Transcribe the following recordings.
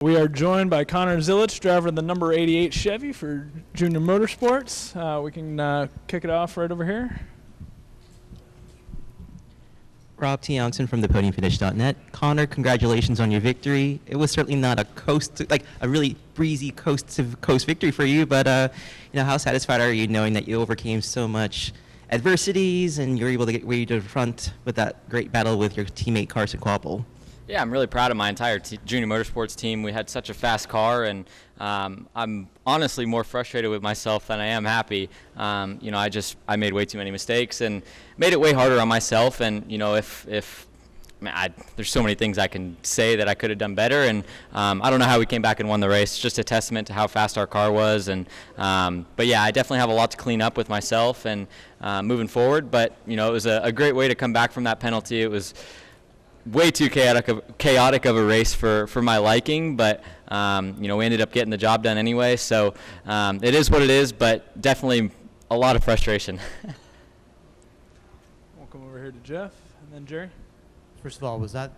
We are joined by Connor Zilisch, driver of the number 88 Chevy for Junior Motorsports. We can kick it off right over here. Rob T. Johnson from thepodiumfinish.net. Connor, congratulations on your victory. It was certainly not a really breezy coast-to-coast victory for you, but how satisfied are you knowing that you overcame so much adversities and you're able to get way to the front with that great battle with your teammate Carson Quapple? Yeah, I'm really proud of my entire Junior Motorsports team. We had such a fast car, and I'm honestly more frustrated with myself than I am happy. I made way too many mistakes and made it way harder on myself. And there's so many things I can say that I could have done better. And I don't know how we came back and won the race. It's just a testament to how fast our car was. And but yeah, I definitely have a lot to clean up with myself and moving forward. But it was a great way to come back from that penalty. It was way too chaotic of a race for my liking, but we ended up getting the job done anyway, so it is what it is, but definitely a lot of frustration. We'll come over here to Jeff and then Jerry. First of all, was that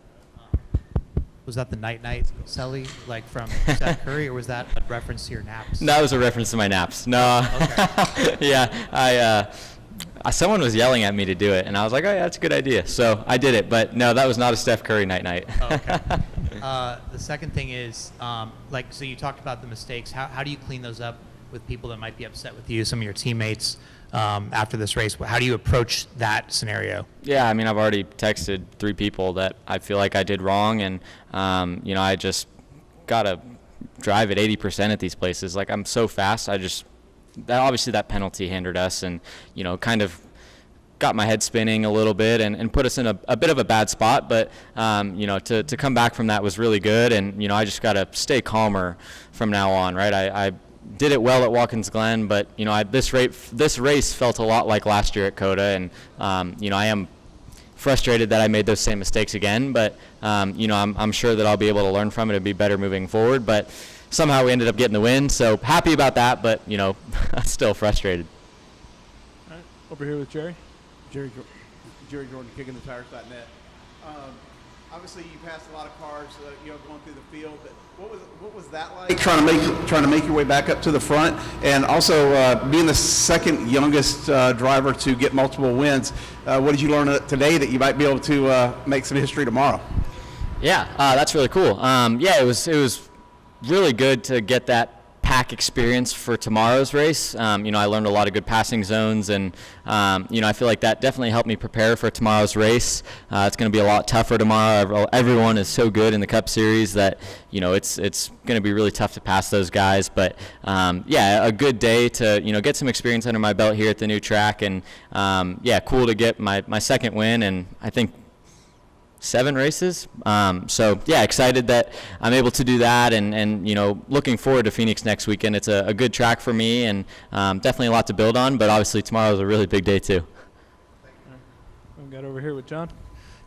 the night Selly, like from Steph Curry, or was that a reference to your naps? That was a reference to my naps. No. Okay. Yeah, someone was yelling at me to do it, and I was like, oh, yeah, that's a good idea. So I did it, but no, that was not a Steph Curry night. Oh, okay. The second thing is, so you talked about the mistakes. How do you clean those up with people that might be upset with you, some of your teammates, after this race? How do you approach that scenario? Yeah, I've already texted 3 people that I feel like I did wrong, and, I just got to drive at 80% at these places. Like, I'm so fast, obviously that penalty hindered us and, kind of got my head spinning a little bit and put us in a bit of a bad spot. But, to come back from that was really good. And, I just got to stay calmer from now on, right? I did it well at Watkins Glen, but, this race felt a lot like last year at COTA. And, I am frustrated that I made those same mistakes again. But, I'm sure that I'll be able to learn from it and be better moving forward. But somehow we ended up getting the win, so happy about that, but, still frustrated. All right, over here with Jerry. Jerry Jordan, KickingTheTires.net. Obviously, you passed a lot of cars, going through the field. But what was that like? Trying to make your way back up to the front, and also being the second youngest driver to get multiple wins. What did you learn today that you might be able to make some history tomorrow? Yeah, that's really cool. It was really good to get that pack experience for tomorrow's race. I learned a lot of good passing zones, and I feel like that definitely helped me prepare for tomorrow's race. It's going to be a lot tougher tomorrow. Everyone is so good in the Cup Series that it's going to be really tough to pass those guys. But a good day to get some experience under my belt here at the new track, and cool to get my second win, and I think 7 races. Excited that I'm able to do that, and looking forward to Phoenix next weekend. It's a good track for me, and definitely a lot to build on, but obviously tomorrow is a really big day too. We've got over here with John.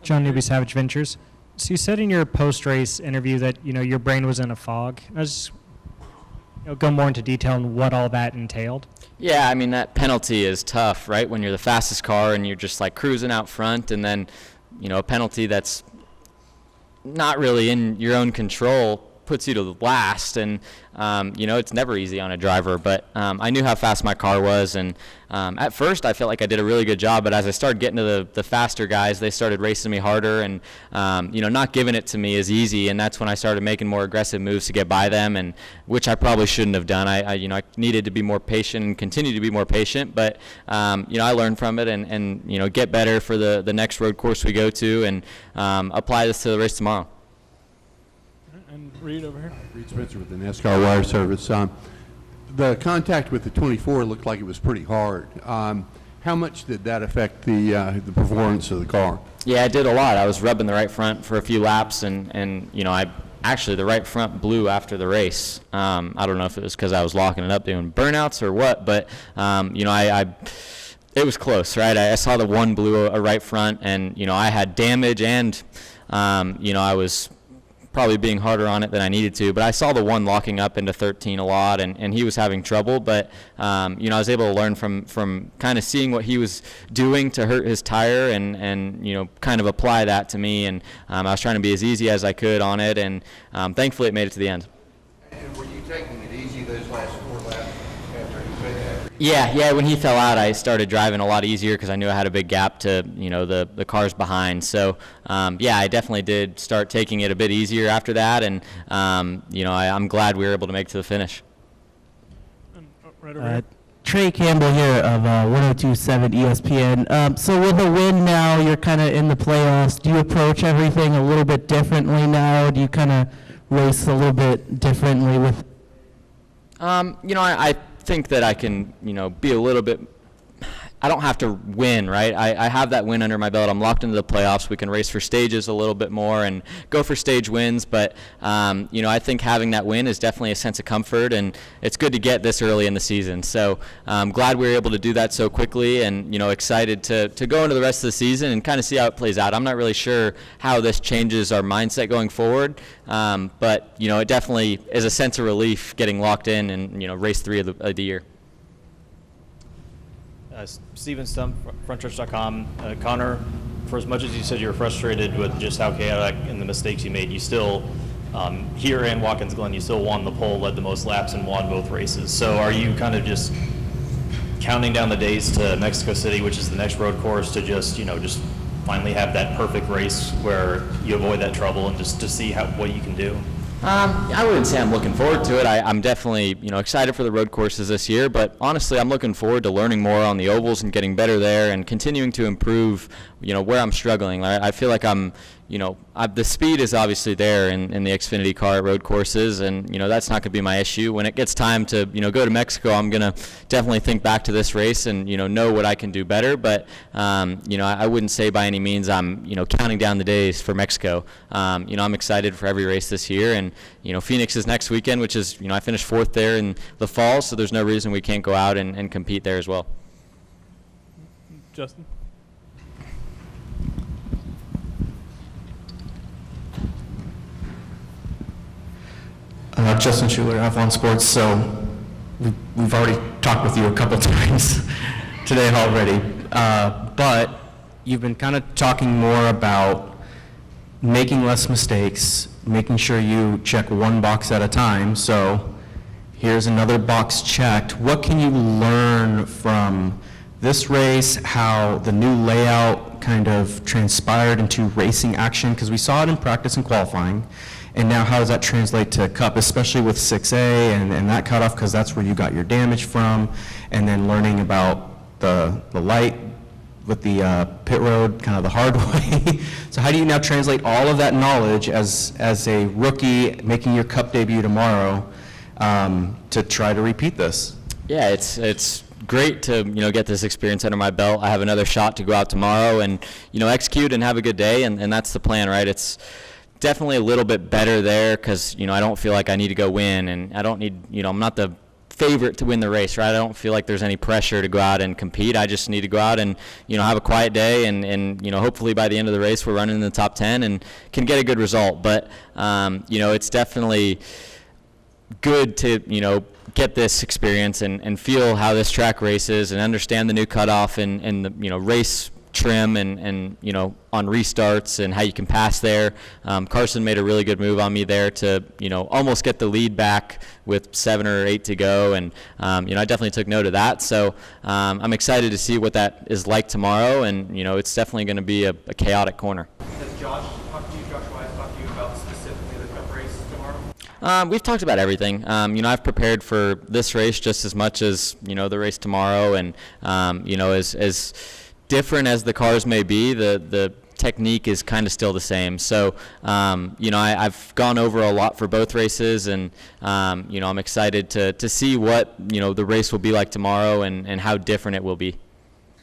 John Newby, Savage Ventures. So you said in your post-race interview that your brain was in a fog. I was go more into detail on what all that entailed. Yeah, that penalty is tough, right? When you're the fastest car and you're just like cruising out front, and then a penalty that's not really in your own control puts you to the last, and it's never easy on a driver. But I knew how fast my car was, and at first I felt like I did a really good job, but as I started getting to the faster guys, they started racing me harder, and not giving it to me as easy, and that's when I started making more aggressive moves to get by them, and which I probably shouldn't have done. I needed to be more patient and continue to be more patient, but I learned from it, and get better for the next road course we go to, and apply this to the race tomorrow. And Reed over here. Reed Spencer with the NASCAR Wire Service. The contact with the 24 looked like it was pretty hard. How much did that affect the performance of the car? Yeah, it did a lot. I was rubbing the right front for a few laps, and the right front blew after the race. I don't know if it was because I was locking it up doing burnouts or what, but it was close, right? I saw the one blew a right front, and I had damage, and I was probably being harder on it than I needed to. But I saw the one locking up into 13 a lot, and he was having trouble. But I was able to learn from kind of seeing what he was doing to hurt his tire, and kind of apply that to me. And I was trying to be as easy as I could on it, and thankfully it made it to the end. And were you taking it easy those last 4 laps after he said that? Yeah. When he fell out, I started driving a lot easier because I knew I had a big gap to the cars behind. So I definitely did start taking it a bit easier after that, and I'm glad we were able to make it to the finish. Right over here. Trey Campbell here of 1027 ESPN. So with a win now, you're kind of in the playoffs. Do you approach everything a little bit differently now? Do you kind of race a little bit differently with? I think that I can, be a little bit. I don't have to win, right? I have that win under my belt. I'm locked into the playoffs. We can race for stages a little bit more and go for stage wins. But, I think having that win is definitely a sense of comfort, and it's good to get this early in the season. So I'm glad we were able to do that so quickly, and, excited to go into the rest of the season and kind of see how it plays out. I'm not really sure how this changes our mindset going forward, but, it definitely is a sense of relief getting locked in and, race 3 of the year. Steven Stump, frontstretch.com. Connor, for as much as you said you were frustrated with just how chaotic and the mistakes you made, you still, here and Watkins Glen, you still won the pole, led the most laps, and won both races. So are you kind of just counting down the days to Mexico City, which is the next road course, to just finally have that perfect race where you avoid that trouble and just to see what you can do? I wouldn't say I'm looking forward to it. I'm definitely, excited for the road courses this year, but honestly, I'm looking forward to learning more on the ovals and getting better there and continuing to improve, where I'm struggling. I feel like the speed is obviously there in the Xfinity car at road courses, and, that's not going to be my issue. When it gets time to, go to Mexico, I'm going to definitely think back to this race and, know what I can do better. But, I wouldn't say by any means I'm, counting down the days for Mexico. I'm excited for every race this year, and, Phoenix is next weekend, which is, I finished 4th there in the fall, so there's no reason we can't go out and compete there as well. Justin? Justin Schuler, F1 Sports. So we've already talked with you a couple times today already, but you've been kind of talking more about making less mistakes, making sure you check one box at a time. So here's another box checked. What can you learn from this race, how the new layout kind of transpired into racing action? Because we saw it in practice and qualifying. And now how does that translate to Cup, especially with 6A and that cutoff, because that's where you got your damage from, and then learning about the light with the pit road kind of the hard way. So how do you now translate all of that knowledge as a rookie making your Cup debut tomorrow to try to repeat this? Yeah, it's great to get this experience under my belt. I have another shot to go out tomorrow and execute and have a good day, and that's the plan, right? It's definitely a little bit better there because I don't feel like I need to go win, and I don't need I'm not the favorite to win the race, right? I don't feel like there's any pressure to go out and compete. I just need to go out and have a quiet day, and hopefully by the end of the race we're running in the top 10 and can get a good result. But it's definitely good to get this experience and feel how this track races and understand the new cutoff and the race trim and on restarts and how you can pass there. Carson made a really good move on me there to almost get the lead back with 7 or 8 to go, and I definitely took note of that. So I'm excited to see what that is like tomorrow, and it's definitely going to be a chaotic corner. Has Josh talked to you, Josh Wise talked to you about specifically the Cup race tomorrow? We've talked about everything. I've prepared for this race just as much as the race tomorrow, and as different as the cars may be, the technique is kind of still the same. So, I've gone over a lot for both races, and I'm excited to see what the race will be like tomorrow and how different it will be.